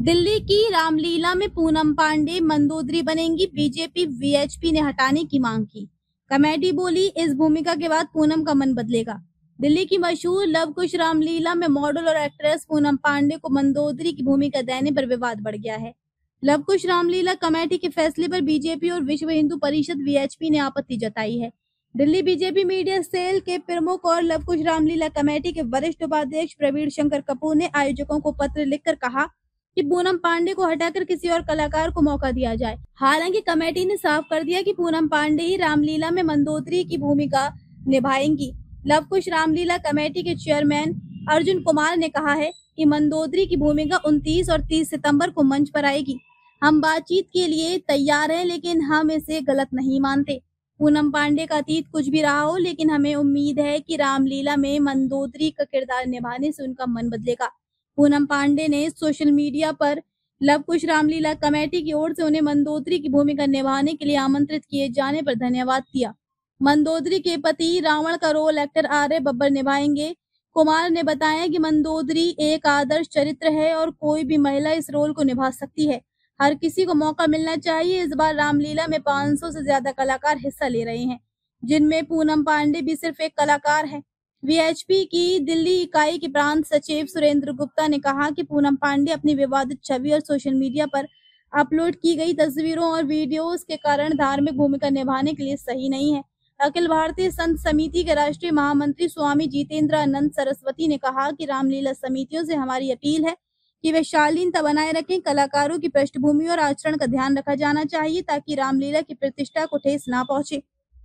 दिल्ली की रामलीला में पूनम पांडे मंदोदरी बनेंगी, बीजेपी वीएचपी ने हटाने की मांग की। कमेटी बोली, इस भूमिका के बाद पूनम का मन बदलेगा। दिल्ली की मशहूर लव कुश रामलीला में मॉडल और एक्ट्रेस पूनम पांडे को मंदोदरी की भूमिका देने पर विवाद बढ़ गया है। लव कुश रामलीला कमेटी के फैसले पर बीजेपी और विश्व हिंदू परिषद वीएचपी ने आपत्ति जताई है। दिल्ली बीजेपी मीडिया सेल के प्रमुख और लव कुश रामलीला कमेटी के वरिष्ठ उपाध्यक्ष प्रवीण शंकर कपूर ने आयोजकों को पत्र लिखकर कहा कि पूनम पांडे को हटाकर किसी और कलाकार को मौका दिया जाए। हालांकि कमेटी ने साफ कर दिया कि पूनम पांडे ही रामलीला में मंदोदरी की भूमिका निभाएंगी। लव कुश रामलीला कमेटी के चेयरमैन अर्जुन कुमार ने कहा है कि मंदोदरी की भूमिका 29 और 30 सितंबर को मंच पर आएगी। हम बातचीत के लिए तैयार हैं, लेकिन हम इसे गलत नहीं मानते। पूनम पांडे का अतीत कुछ भी रहा हो, लेकिन हमें उम्मीद है कि रामलीला में मंदोदरी का किरदार निभाने से उनका मन बदलेगा। पूनम पांडे ने सोशल मीडिया पर लव कुश रामलीला कमेटी की ओर से उन्हें मंदोदरी की भूमिका निभाने के लिए आमंत्रित किए जाने पर धन्यवाद दिया। मंदोदरी के पति रावण का रोल एक्टर आर्य बब्बर निभाएंगे। कुमार ने बताया कि मंदोदरी एक आदर्श चरित्र है और कोई भी महिला इस रोल को निभा सकती है। हर किसी को मौका मिलना चाहिए। इस बार रामलीला में 500 से ज्यादा कलाकार हिस्सा ले रहे हैं, जिनमें पूनम पांडे भी सिर्फ एक कलाकार है। वीएचपी की दिल्ली इकाई के प्रांत सचिव सुरेंद्र गुप्ता ने कहा कि पूनम पांडे अपनी विवादित छवि और सोशल मीडिया पर अपलोड की गई तस्वीरों और वीडियोस के कारण धार्मिक भूमिका निभाने के लिए सही नहीं है। अखिल भारतीय संत समिति के राष्ट्रीय महामंत्री स्वामी जितेंद्रानंद सरस्वती ने कहा कि रामलीला समितियों से हमारी अपील है कि वे शालीनता बनाए रखें। कलाकारों की पृष्ठभूमि और आचरण का ध्यान रखा जाना चाहिए ताकि रामलीला की प्रतिष्ठा को ठेस ना पहुंचे।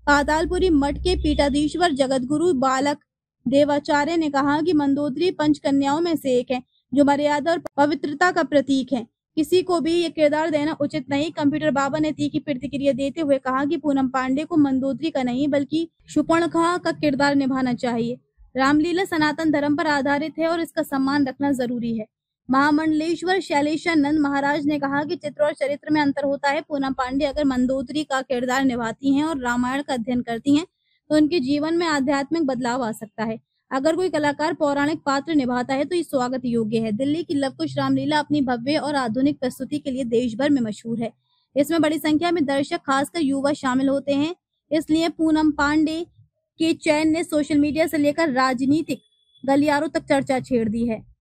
पातालपुरी मठ के पीठाधीश्वर जगतगुरु बालक देवाचार्य ने कहा कि मंदोदरी पंचकन्याओं में से एक है, जो मर्यादा और पवित्रता का प्रतीक है। किसी को भी ये किरदार देना उचित नहीं। कंप्यूटर बाबा ने तीखी प्रतिक्रिया देते हुए कहा कि पूनम पांडे को मंदोदरी का नहीं बल्कि शूर्पणखा का किरदार निभाना चाहिए। रामलीला सनातन धर्म पर आधारित है और इसका सम्मान रखना जरूरी है। महामंडलेश्वर शैलेशानंद महाराज ने कहा कि चित्र और चरित्र में अंतर होता है। पूनम पांडे अगर मंदोदरी का किरदार निभाती हैं और रामायण का अध्ययन करती हैं तो उनके जीवन में आध्यात्मिक बदलाव आ सकता है। अगर कोई कलाकार पौराणिक पात्र निभाता है तो ये स्वागत योग्य है। दिल्ली की लव कुश रामलीला अपनी भव्य और आधुनिक प्रस्तुति के लिए देश भर में मशहूर है। इसमें बड़ी संख्या में दर्शक, खासकर युवा, शामिल होते हैं। इसलिए पूनम पांडे के चयन ने सोशल मीडिया से लेकर राजनीतिक गलियारों तक चर्चा छेड़ दी है।